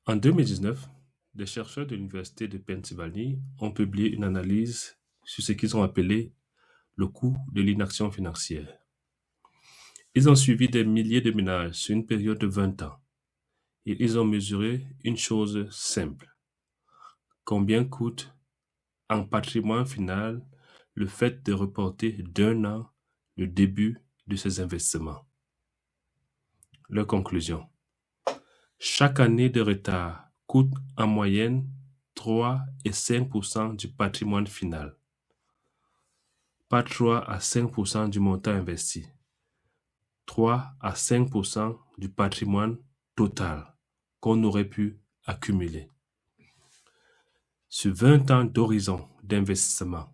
En 2019, des chercheurs de l'Université de Pennsylvanie ont publié une analyse sur ce qu'ils ont appelé le coût de l'inaction financière. Ils ont suivi des milliers de ménages sur une période de 20 ans et ils ont mesuré une chose simple. Combien coûte en patrimoine final le fait de reporter d'un an le début de ces investissements? Leur conclusion. Chaque année de retard coûte en moyenne 3 et 5% du patrimoine final, pas 3 à 5% du montant investi, 3 à 5% du patrimoine total qu'on aurait pu accumuler. Sur 20 ans d'horizon d'investissement,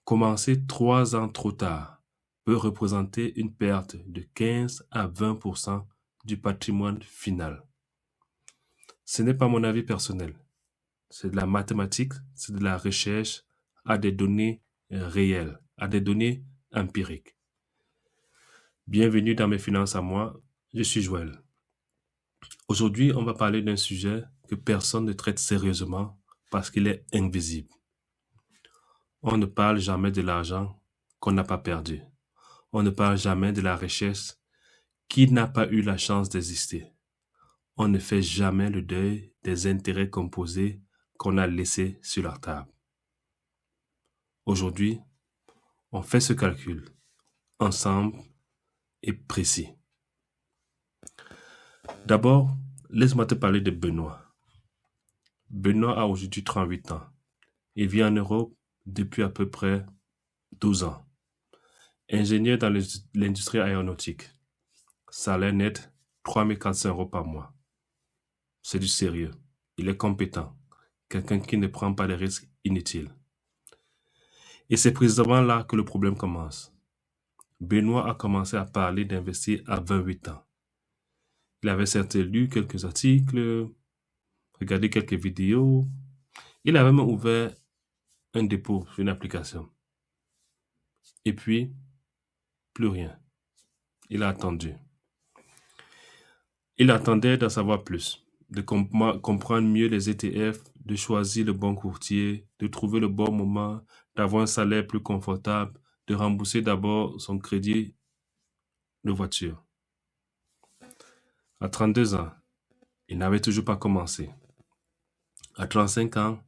commencer 3 ans trop tard peut représenter une perte de 15 à 20% du patrimoine final. Ce n'est pas mon avis personnel. C'est de la mathématique, c'est de la recherche à des données réelles, à des données empiriques. Bienvenue dans mes finances à moi, je suis Joël. Aujourd'hui, on va parler d'un sujet que personne ne traite sérieusement parce qu'il est invisible. On ne parle jamais de l'argent qu'on n'a pas perdu. On ne parle jamais de la richesse qui n'a pas eu la chance d'exister. On ne fait jamais le deuil des intérêts composés qu'on a laissés sur la table. Aujourd'hui, on fait ce calcul, ensemble et précis. D'abord, laisse-moi te parler de Benoît. Benoît a aujourd'hui 38 ans. Il vit en Europe depuis à peu près 12 ans. Ingénieur dans l'industrie aéronautique. Salaire net, 3 400 € par mois. C'est du sérieux. Il est compétent. Quelqu'un qui ne prend pas de risques inutiles. Et c'est précisément là que le problème commence. Benoît a commencé à parler d'investir à 28 ans. Il avait certes lu quelques articles, regardé quelques vidéos. Il avait même ouvert un dépôt sur une application. Et puis, plus rien. Il a attendu. Il attendait d'en savoir plus, de comprendre mieux les ETF, de choisir le bon courtier, de trouver le bon moment, d'avoir un salaire plus confortable, de rembourser d'abord son crédit de voiture. À 32 ans, il n'avait toujours pas commencé. À 35 ans,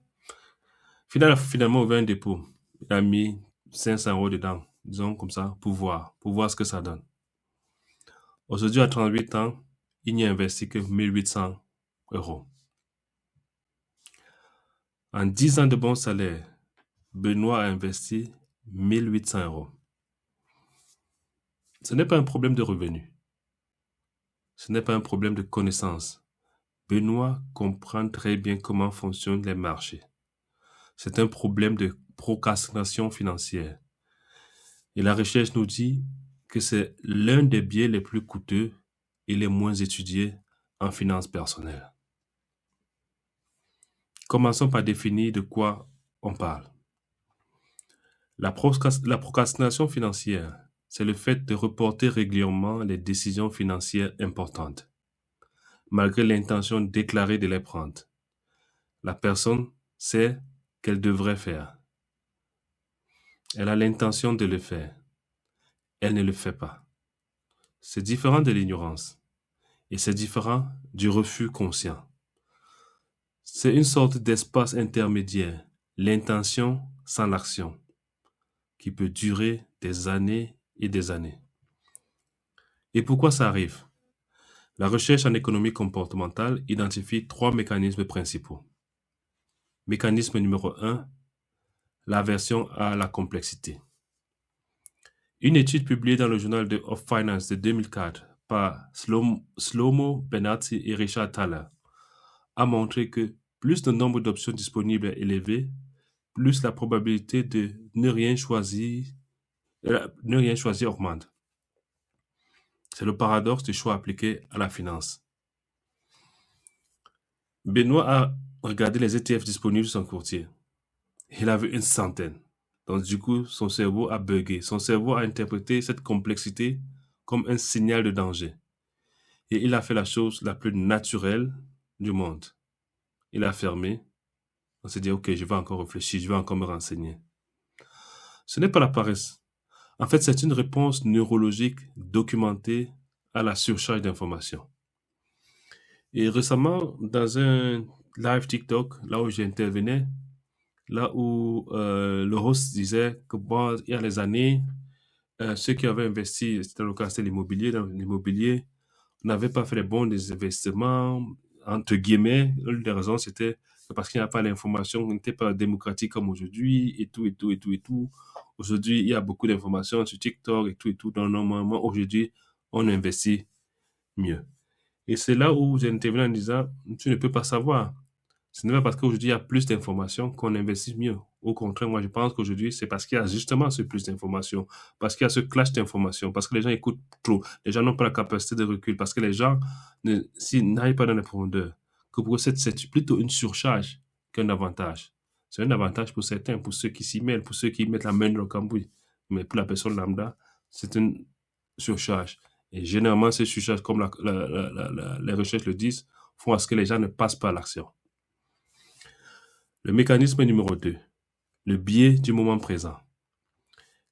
finalement ouvert un dépôt. Il a mis 500 € dedans, disons comme ça, pour voir ce que ça donne. Aujourd'hui, à 38 ans, il n'y a investi que 1800 €. En 10 ans de bon salaire, Benoît a investi 1800 €. Ce n'est pas un problème de revenus. Ce n'est pas un problème de connaissance. Benoît comprend très bien comment fonctionnent les marchés. C'est un problème de procrastination financière. Et la recherche nous dit que c'est l'un des biais les plus coûteux et les moins étudiés en finances personnelles. Commençons par définir de quoi on parle. La procrastination financière, c'est le fait de reporter régulièrement les décisions financières importantes, malgré l'intention déclarée de les prendre. La personne sait qu'elle devrait faire. Elle a l'intention de le faire. Elle ne le fait pas. C'est différent de l'ignorance. Et c'est différent du refus conscient. C'est une sorte d'espace intermédiaire, l'intention sans l'action, qui peut durer des années et des années. Et pourquoi ça arrive? La recherche en économie comportementale identifie 3 mécanismes principaux. Mécanisme numéro 1, l'aversion à la complexité. Une étude publiée dans le journal of Finance de 2004 par Shlomo Benazzi et Richard Thaler a montré que plus le nombre d'options disponibles est élevé, plus la probabilité de ne rien choisir augmente. C'est le paradoxe du choix appliqué à la finance. Benoît a regardé les ETF disponibles sur son courtier. Il a vu une centaine. Donc du coup, son cerveau a bugué. Son cerveau a interprété cette complexité comme un signal de danger. Et il a fait la chose la plus naturelle, du monde. Il a fermé. On s'est dit, OK, je vais encore réfléchir, je vais encore me renseigner. Ce n'est pas la paresse. En fait, c'est une réponse neurologique documentée à la surcharge d'informations. Et récemment, dans un live TikTok, là où j'intervenais, là où le host disait que bon, il y a les années, ceux qui avaient investi, c'était le cas, c'était l'immobilier, dans l'immobilier, n'avaient pas fait les bons des investissements, entre guillemets. L'une des raisons, c'était parce qu'il n'y a pas l'information, on n'était pas démocratique comme aujourd'hui, et tout, et tout, et tout, et tout. Aujourd'hui, il y a beaucoup d'informations sur TikTok et tout, et tout. Donc, normalement, aujourd'hui, on investit mieux. Et c'est là où j'interviens en disant, tu ne peux pas savoir. Ce n'est pas parce qu'aujourd'hui, il y a plus d'informations qu'on investit mieux. Au contraire, moi, je pense qu'aujourd'hui, c'est parce qu'il y a justement ce plus d'informations, parce qu'il y a ce clash d'informations, parce que les gens écoutent trop, les gens n'ont pas la capacité de recul, parce que les gens n'aillent pas dans les profondeurs. Que pour eux, c'est plutôt une surcharge qu'un avantage. C'est un avantage pour certains, pour ceux qui s'y mêlent, pour ceux qui mettent la main dans le cambouis. Mais pour la personne lambda, c'est une surcharge. Et généralement, ces surcharges, comme les recherches le disent, font à ce que les gens ne passent pas à l'action. Le mécanisme numéro 2, le biais du moment présent.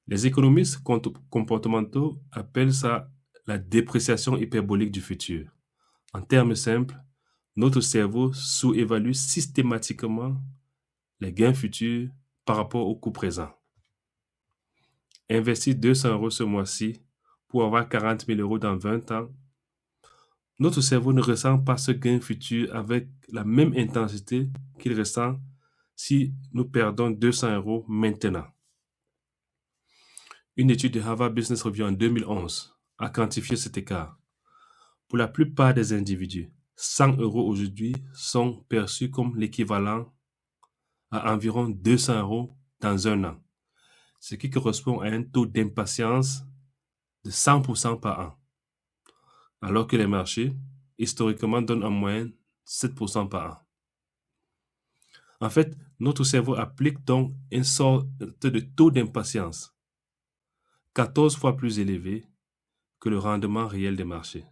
Les économistes comportementaux appellent ça la dépréciation hyperbolique du futur. En termes simples, notre cerveau sous-évalue systématiquement les gains futurs par rapport au coût présent. Investir 200 € ce mois-ci pour avoir 40 000 € dans 20 ans, notre cerveau ne ressent pas ce gain futur avec la même intensité qu'il ressent si nous perdons 200 € maintenant. Une étude de Harvard Business Review en 2011 a quantifié cet écart. Pour la plupart des individus, 100 € aujourd'hui sont perçus comme l'équivalent à environ 200 € dans un an, ce qui correspond à un taux d'impatience de 100% par an, alors que les marchés, historiquement, donnent en moyenne 7% par an. En fait, notre cerveau applique donc une sorte de taux d'impatience 14 fois plus élevé que le rendement réel des marchés.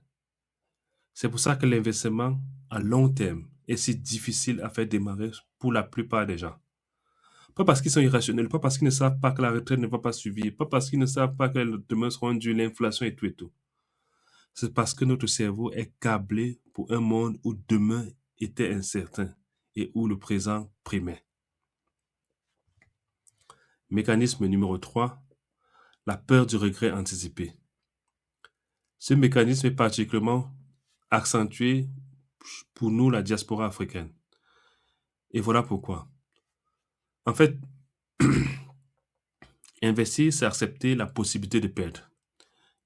C'est pour ça que l'investissement à long terme est si difficile à faire démarrer pour la plupart des gens. Pas parce qu'ils sont irrationnels, pas parce qu'ils ne savent pas que la retraite ne va pas suivre, pas parce qu'ils ne savent pas que demain sera dû l'inflation et tout et tout. C'est parce que notre cerveau est câblé pour un monde où demain était incertain et où le présent primait. Mécanisme numéro 3, la peur du regret anticipé. Ce mécanisme est particulièrement accentué pour nous, la diaspora africaine. Et voilà pourquoi. En fait, investir, c'est accepter la possibilité de perdre.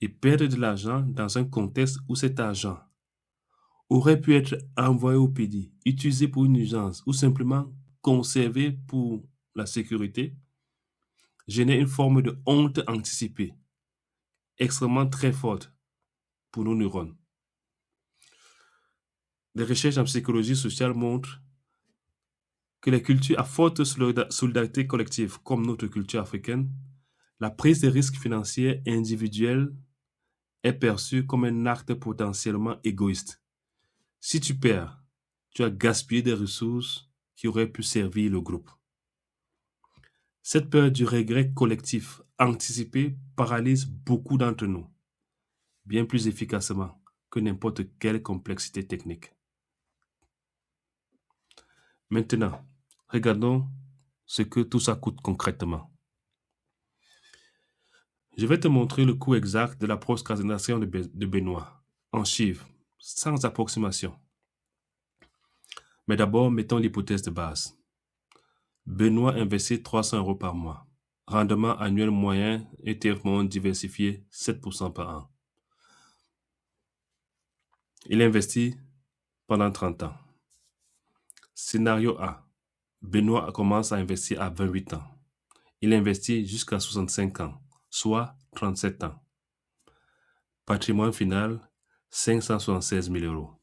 Et perdre de l'argent dans un contexte où cet argent aurait pu être envoyé au pays, utilisé pour une urgence ou simplement conservé pour la sécurité, génère une forme de honte anticipée, extrêmement très forte pour nos neurones. Des recherches en psychologie sociale montrent que les cultures à forte solidarité collective, comme notre culture africaine, la prise de risques financiers individuels est perçue comme un acte potentiellement égoïste. Si tu perds, tu as gaspillé des ressources qui auraient pu servir le groupe. Cette peur du regret collectif anticipé paralyse beaucoup d'entre nous, bien plus efficacement que n'importe quelle complexité technique. Maintenant, regardons ce que tout ça coûte concrètement. Je vais te montrer le coût exact de la procrastination de Benoît, en chiffres, sans approximation. Mais d'abord, mettons l'hypothèse de base. Benoît investit 300 € par mois. Rendement annuel moyen ETF diversifié 7% par an. Il investit pendant 30 ans. Scénario A. Benoît commence à investir à 28 ans. Il investit jusqu'à 65 ans, soit 37 ans. Patrimoine final, 576 000 €.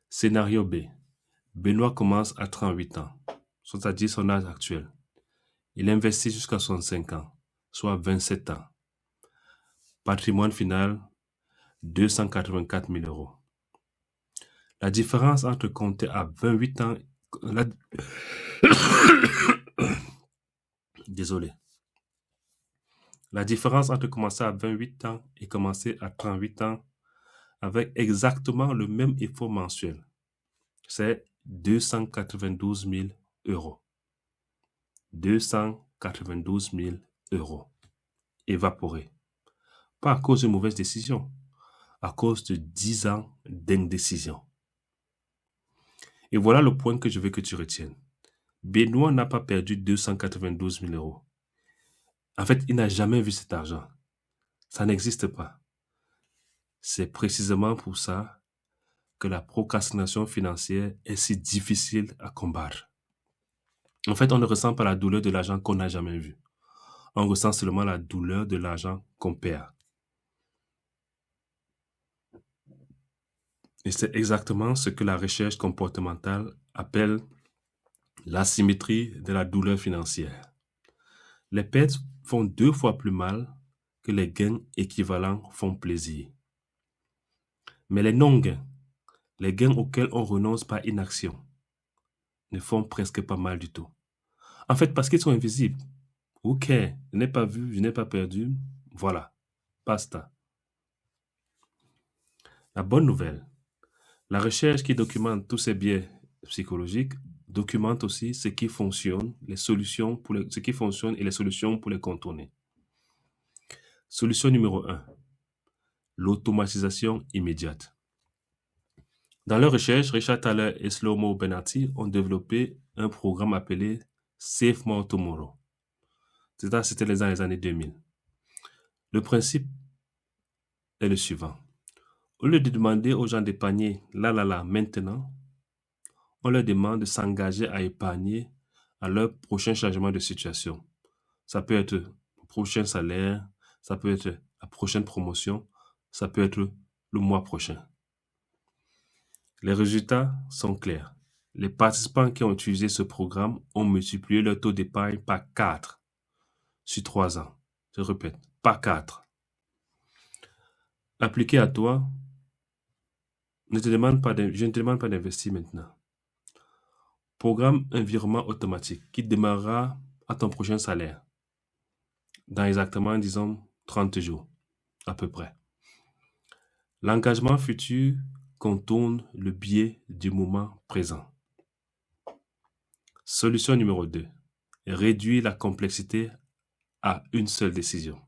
Scénario B. Benoît commence à 38 ans, c'est-à-dire son âge actuel. Il investit jusqu'à 65 ans, soit 27 ans. Patrimoine final, 284 000 €. La différence entre compter à 28 ans... la- Désolé. La différence entre commencer à 28 ans et commencer à 38 ans avec exactement le même effort mensuel, c'est 292 000 euros. 292 000 euros évaporés. Pas à cause de mauvaises décisions, à cause de 10 ans d'indécision. Et voilà le point que je veux que tu retiennes. Benoît n'a pas perdu 292 000 euros. En fait, il n'a jamais vu cet argent. Ça n'existe pas. C'est précisément pour ça que la procrastination financière est si difficile à combattre. En fait, on ne ressent pas la douleur de l'argent qu'on n'a jamais vu. On ressent seulement la douleur de l'argent qu'on perd. Et c'est exactement ce que la recherche comportementale appelle l'asymétrie de la douleur financière. Les pertes font 2 fois plus mal que les gains équivalents font plaisir. Mais les non-gains, les gains auxquels on renonce par inaction, ne font presque pas mal du tout. En fait, parce qu'ils sont invisibles. Ok, je n'ai pas vu, je n'ai pas perdu. Voilà, basta. La bonne nouvelle, la recherche qui documente tous ces biais psychologiques documente aussi ce qui fonctionne, ce qui fonctionne et les solutions pour les contourner. Solution numéro 1, l'automatisation immédiate. Dans leur recherche, Richard Thaler et Shlomo Benati ont développé un programme appelé Save More Tomorrow. C'était dans les années 2000. Le principe est le suivant. Au lieu de demander aux gens d'épargner là, maintenant, on leur demande de s'engager à épargner à leur prochain changement de situation. Ça peut être le prochain salaire, ça peut être la prochaine promotion, ça peut être le mois prochain. Les résultats sont clairs. Les participants qui ont utilisé ce programme ont multiplié leur taux d'épargne par 4 sur 3 ans. Je répète, par 4. Appliqué à toi, je ne te demande pas d'investir maintenant. Programme un virement automatique qui démarrera à ton prochain salaire dans exactement, disons, 30 jours, à peu près. L'engagement futur contourne le biais du moment présent. Solution numéro 2. Réduire la complexité à une seule décision.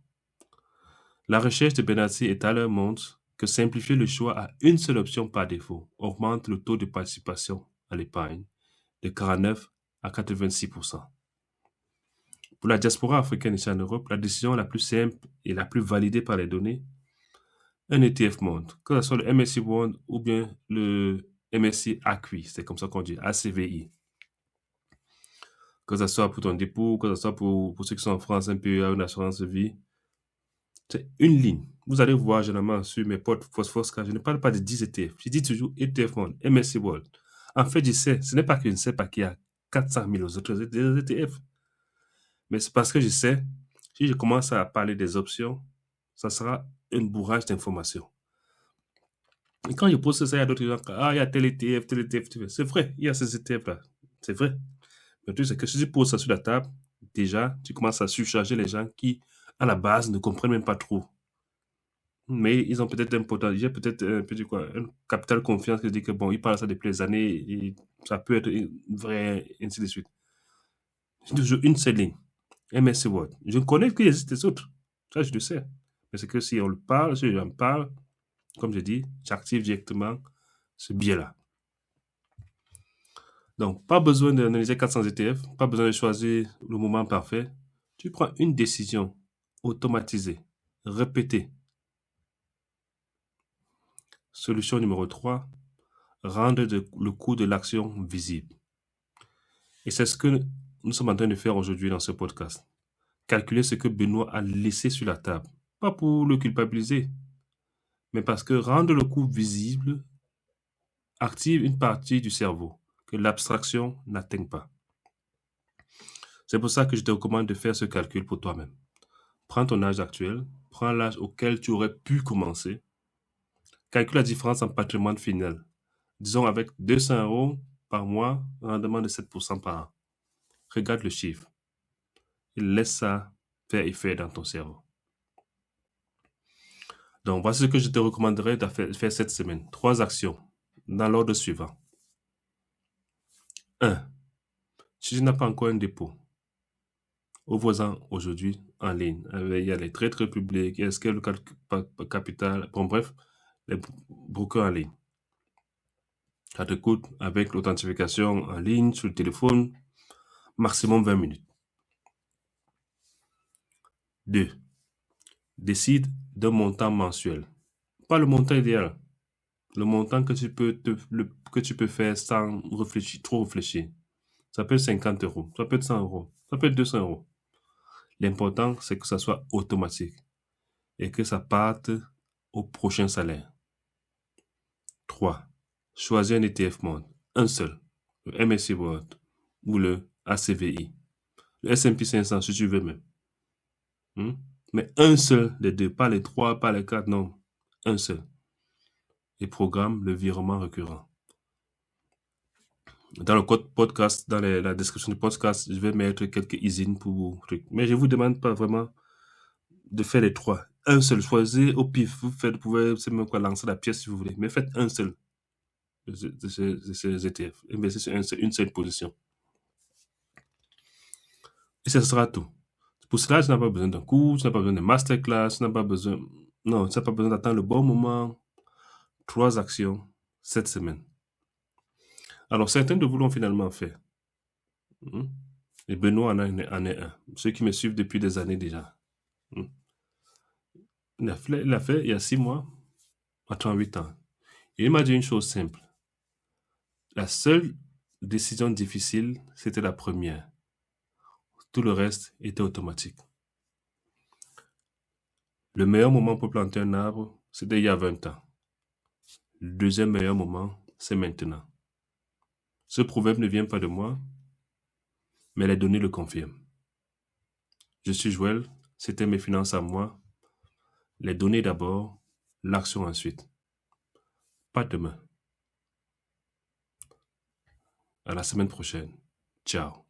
La recherche de Benassi et Thaler montre que simplifier le choix à une seule option par défaut augmente le taux de participation à l'épargne de 49 à 86%. Pour la diaspora africaine ici en Europe, la décision la plus simple et la plus validée par les données, un ETF Monde, que ce soit le MSCI World ou bien le MSCI ACWI, c'est comme ça qu'on dit, ACVI. Que ce soit pour ton dépôt, que ce soit pour ceux qui sont en France, un PEA, une assurance de vie, c'est une ligne. Vous allez voir généralement sur mes potes Phosphosca, je ne parle pas de 10 ETF. Je dis toujours ETF Monde, MSCI World. En fait, je sais, ce n'est pas que je ne sais pas qu'il y a 400 000 autres ETF. Mais c'est parce que je sais, si je commence à parler des options, ça sera un bourrage d'informations. Et quand je pose ça, il y a d'autres gens qui disent, il y a tel ETF, tel ETF. C'est vrai, il y a ces ETF-là. C'est vrai. Mais le truc, c'est que si tu poses ça sur la table, déjà, tu commences à surcharger les gens qui, à la base, ne comprennent même pas trop. Mais ils ont peut-être un potentiel, peut-être un capital confiance qui dit que bon, ils parlent ça depuis des années et ça peut être vrai, ainsi de suite. C'est toujours une seule ligne. MSC Word. Je connais qu'il existe des autres. Ça, je le sais. Mais c'est que si on le parle, si j'en parle, comme je dis, j'active directement ce biais-là. Donc, pas besoin d'analyser 400 ETF, pas besoin de choisir le moment parfait. Tu prends une décision automatisée, répétée. Solution numéro 3, rendre le coût de l'action visible. Et c'est ce que nous sommes en train de faire aujourd'hui dans ce podcast. Calculer ce que Benoît a laissé sur la table. Pas pour le culpabiliser, mais parce que rendre le coût visible active une partie du cerveau que l'abstraction n'atteint pas. C'est pour ça que je te recommande de faire ce calcul pour toi-même. Prends ton âge actuel, prends l'âge auquel tu aurais pu commencer, calcule la différence en patrimoine final Disons avec 200 euros par mois, rendement de 7% par an. Regarde le chiffre. Et laisse ça faire effet dans ton cerveau. Donc, voici ce que je te recommanderais de faire cette semaine. 3 actions dans l'ordre suivant. 1. Si tu n'as pas encore un dépôt, ouvre-en aujourd'hui en ligne. Il y a les traites publics, il y a Scale Capital, bon bref, les brokers en ligne. Ça te coûte avec l'authentification en ligne sur le téléphone, maximum 20 minutes. 2. Décide d'un montant mensuel. Pas le montant idéal. Le montant que tu peux faire sans trop réfléchir. Ça peut être 50 euros, ça peut être 100 euros, ça peut être 200 euros. L'important, c'est que ça soit automatique et que ça parte au prochain salaire. 3. Choisis un ETF Monde, un seul, le MSCI World ou le ACVI, le S&P 500 si tu veux même. Mais un seul des deux, pas les 3, pas les 4, non, un seul. Et programme le virement récurrent. Dans le code podcast, dans la description du podcast, je vais mettre quelques usines pour vous. Mais je ne vous demande pas vraiment de faire les 3. Un seul, choisissez au pif. Vous pouvez même quoi lancer la pièce si vous voulez. Mais faites un seul de ces ETF. Investissez sur une seule position. Et ce sera tout. Pour cela, tu n'as pas besoin d'un cours, tu n'as pas besoin de masterclass, tu n'as pas besoin... Non, tu n'as pas besoin d'attendre le bon moment. 3 actions cette semaine. Alors, certains de vous l'ont finalement fait. Et Benoît en est un. Ceux qui me suivent depuis des années déjà. Il l'a fait il y a 6 mois, à 38 ans. Et il m'a dit une chose simple. La seule décision difficile, c'était la première. Tout le reste était automatique. Le meilleur moment pour planter un arbre, c'était il y a 20 ans. Le deuxième meilleur moment, c'est maintenant. Ce proverbe ne vient pas de moi, mais les données le confirment. Je suis Joël, c'était mes finances à moi. Les données d'abord, l'action ensuite. Pas demain. À la semaine prochaine. Ciao.